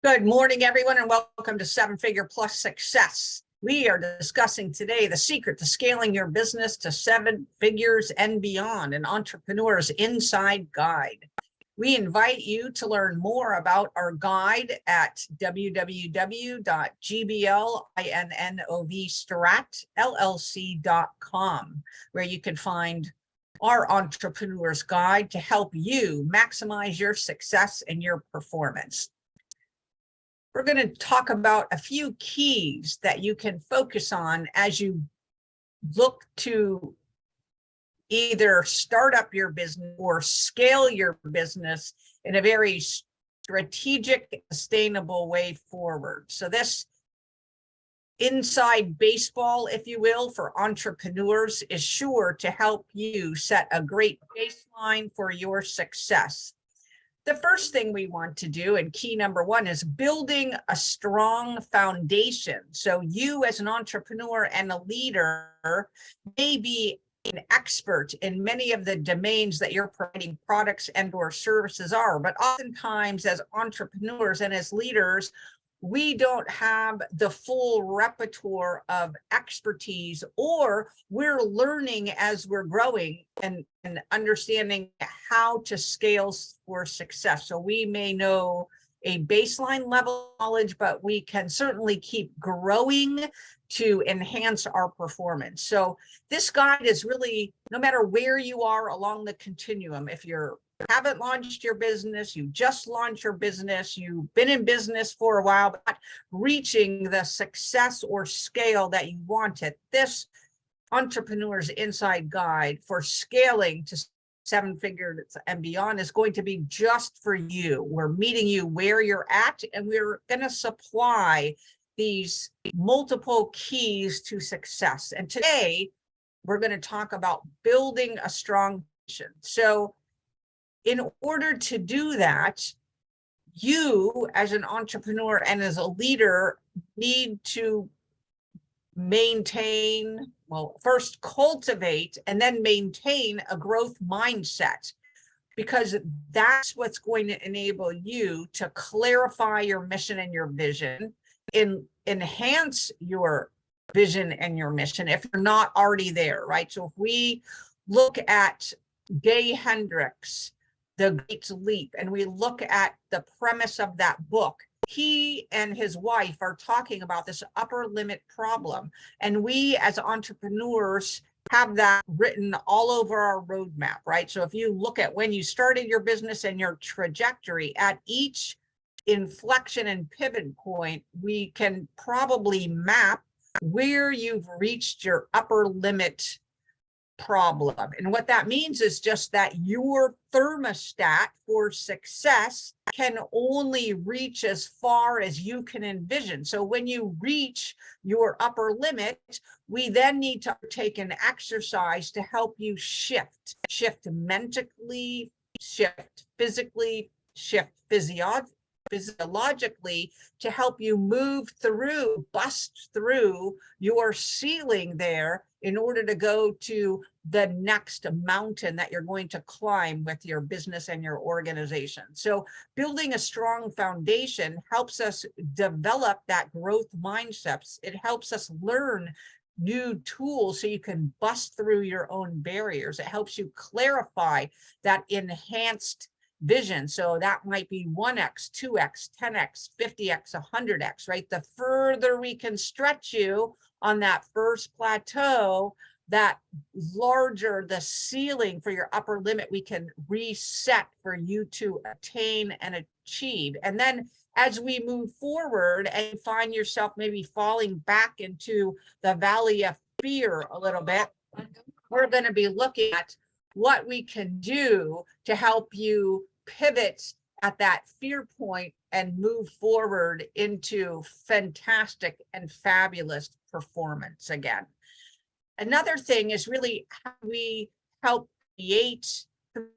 Good morning, everyone, and welcome to Seven Figure Plus Success. We are discussing today the secret to scaling your business to 7 figures and beyond, an entrepreneur's inside guide. We invite you to learn more about our guide at www.gblinnovstratllc.com, where you can find our entrepreneur's guide to help you maximize your success and your performance. We're going to talk about a few keys that you can focus on as you look to either start up your business or scale your business in a very strategic, sustainable way forward. So this inside baseball, if you will, for entrepreneurs is sure to help you set a great baseline for your success. The first thing we want to do, and key number one, is building a strong foundation. So you as an entrepreneur and a leader may be an expert in many of the domains that you're providing products and or services are, but oftentimes as entrepreneurs and as leaders, we don't have the full repertoire of expertise, or we're learning as we're growing and understanding how to scale for success. So we may know a baseline level of knowledge, but we can certainly keep growing to enhance our performance. So this guide is really, no matter where you are along the continuum, if you haven't launched your business, you just launched your business, you've been in business for a while, but not reaching the success or scale that you wanted, this Entrepreneur's Inside Guide for scaling to 7 figures and beyond is going to be just for you. We're meeting you where you're at, and we're going to supply these multiple keys to success. And today, we're going to talk about building a strong vision. So in order to do that, you as an entrepreneur and as a leader need to maintain, well, first cultivate and then maintain a growth mindset, because that's what's going to enable you to clarify your mission and your vision, enhance your vision and your mission if you're not already there, right? So if we look at Gay Hendricks, The Great Leap, and we look at the premise of that book, he and his wife are talking about this upper limit problem. And we as entrepreneurs have that written all over our roadmap, right? So if you look at when you started your business and your trajectory, at each inflection and pivot point, we can probably map where you've reached your upper limit problem. And what that means is just that your thermostat for success can only reach as far as you can envision. So when you reach your upper limit, we then need to take an exercise to help you shift mentally, shift physically, shift physiologically, to help you move through, bust through your ceiling there in order to go to the next mountain that you're going to climb with your business and your organization. So building a strong foundation helps us develop that growth mindset. It helps us learn new tools so you can bust through your own barriers. It helps you clarify that enhanced vision. So that might be 1x, 2x, 10x, 50x, 100x, right? The further we can stretch you on that first plateau, that larger the ceiling for your upper limit we can reset for you to attain and achieve. And then as we move forward and find yourself maybe falling back into the valley of fear a little bit, we're going to be looking at what we can do to help you pivot at that fear point and move forward into fantastic and fabulous performance again. Another thing is really how we help create,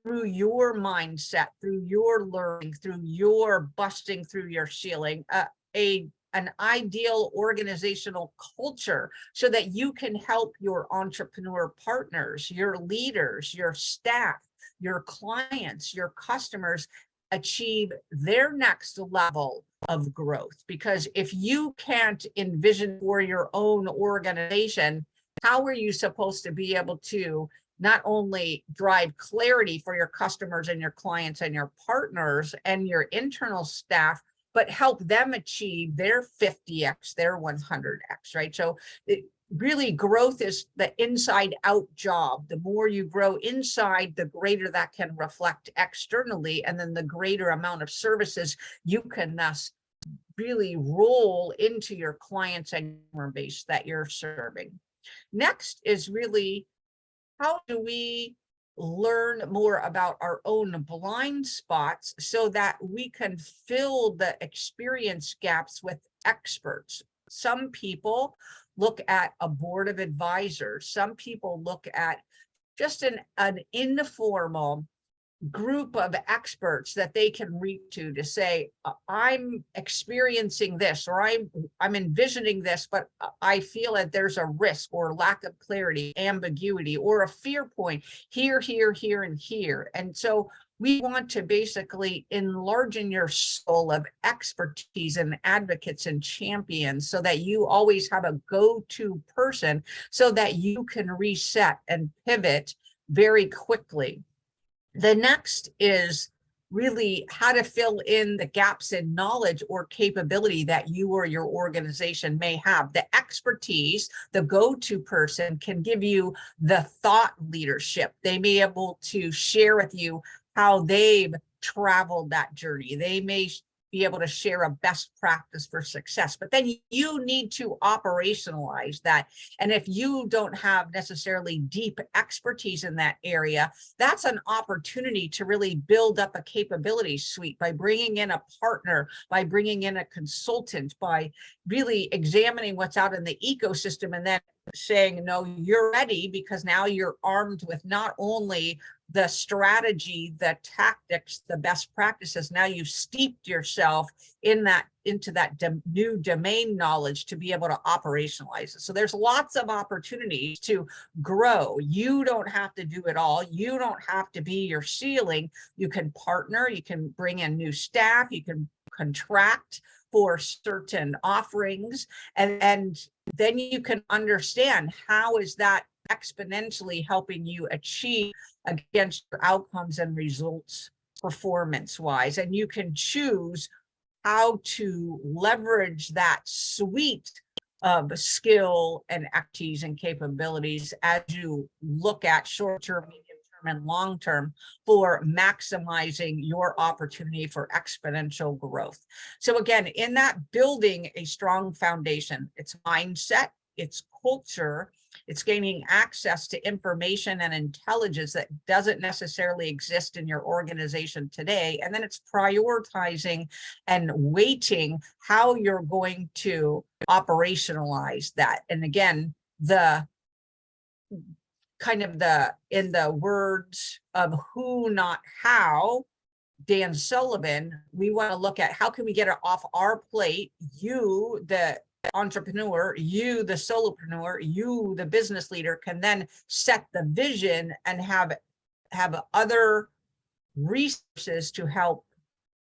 through your mindset, through your learning, through your busting through your ceiling, an ideal organizational culture so that you can help your entrepreneur partners, your leaders, your staff, your clients, your customers achieve their next level of growth. Because if you can't envision for your own organization, how are you supposed to be able to not only drive clarity for your customers and your clients and your partners and your internal staff, but help them achieve their 50x, their 100x, right? So really, growth is the inside out job. The more you grow inside, the greater that can reflect externally, and then the greater amount of services you can thus really roll into your clients and customer base that you're serving. Next is really, how do we learn more about our own blind spots so that we can fill the experience gaps with experts? Some people look at a board of advisors. Some people look at just an informal group of experts that they can reach to say, I'm experiencing this, or I'm envisioning this, but I feel that there's a risk or lack of clarity, ambiguity, or a fear point here, here, here, and here. And so we want to basically enlarge in your soul of expertise and advocates and champions so that you always have a go-to person so that you can reset and pivot very quickly. The next is really how to fill in the gaps in knowledge or capability that you or your organization may have. The expertise, the go-to person can give you the thought leadership. They may be able to share with you how they've traveled that journey. They may be able to share a best practice for success, but then you need to operationalize that. And if you don't have necessarily deep expertise in that area, that's an opportunity to really build up a capability suite by bringing in a partner, by bringing in a consultant, by really examining what's out in the ecosystem and then saying, no, you're ready, because now you're armed with not only the strategy, the tactics, the best practices. Now you've steeped yourself in that, into that new domain knowledge to be able to operationalize it. So there's lots of opportunities to grow. You don't have to do it all. You don't have to be your ceiling. You can partner, you can bring in new staff, you can contract for certain offerings, and then you can understand how is that exponentially helping you achieve against your outcomes and results performance wise. And you can choose how to leverage that suite of skill and expertise and capabilities as you look at short-term, medium-term, and long-term for maximizing your opportunity for exponential growth. So again, in that building a strong foundation, it's mindset, it's culture, it's gaining access to information and intelligence that doesn't necessarily exist in your organization today. And then it's prioritizing and weighting how you're going to operationalize that. And again, the kind of in the words of who, not how, Dan Sullivan, we want to look at how can we get it off our plate, you, the entrepreneur, you, the solopreneur, you, the business leader, can then set the vision and have other resources to help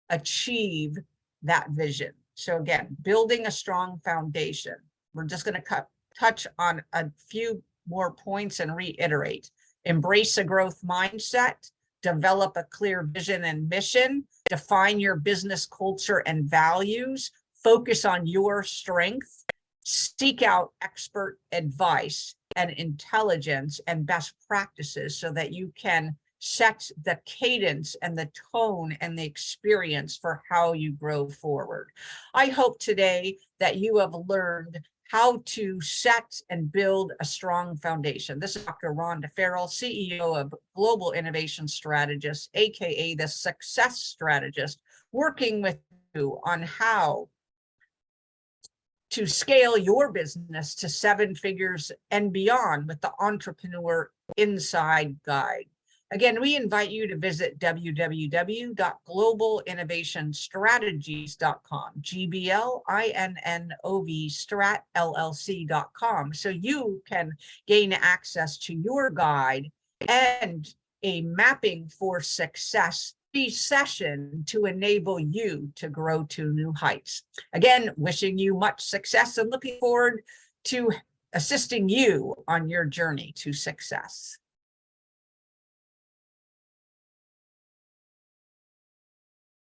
achieve that vision. So again, building a strong foundation. We're just going to touch on a few more points and reiterate. Embrace a growth mindset, develop a clear vision and mission, define your business culture and values, focus on your strength, seek out expert advice and intelligence and best practices so that you can set the cadence and the tone and the experience for how you grow forward. I hope today that you have learned how to set and build a strong foundation. This is Dr. Rhonda Farrell, CEO of Global Innovation Strategist, AKA the Success Strategist, working with you on how to scale your business to 7 figures and beyond with the Entrepreneur Inside Guide. Again, we invite you to visit www.globalinnovationstrategies.com, GBLINNOV Strat LLC.com, so you can gain access to your guide and a mapping for success free session to enable you to grow to new heights. Again, wishing you much success and looking forward to assisting you on your journey to success.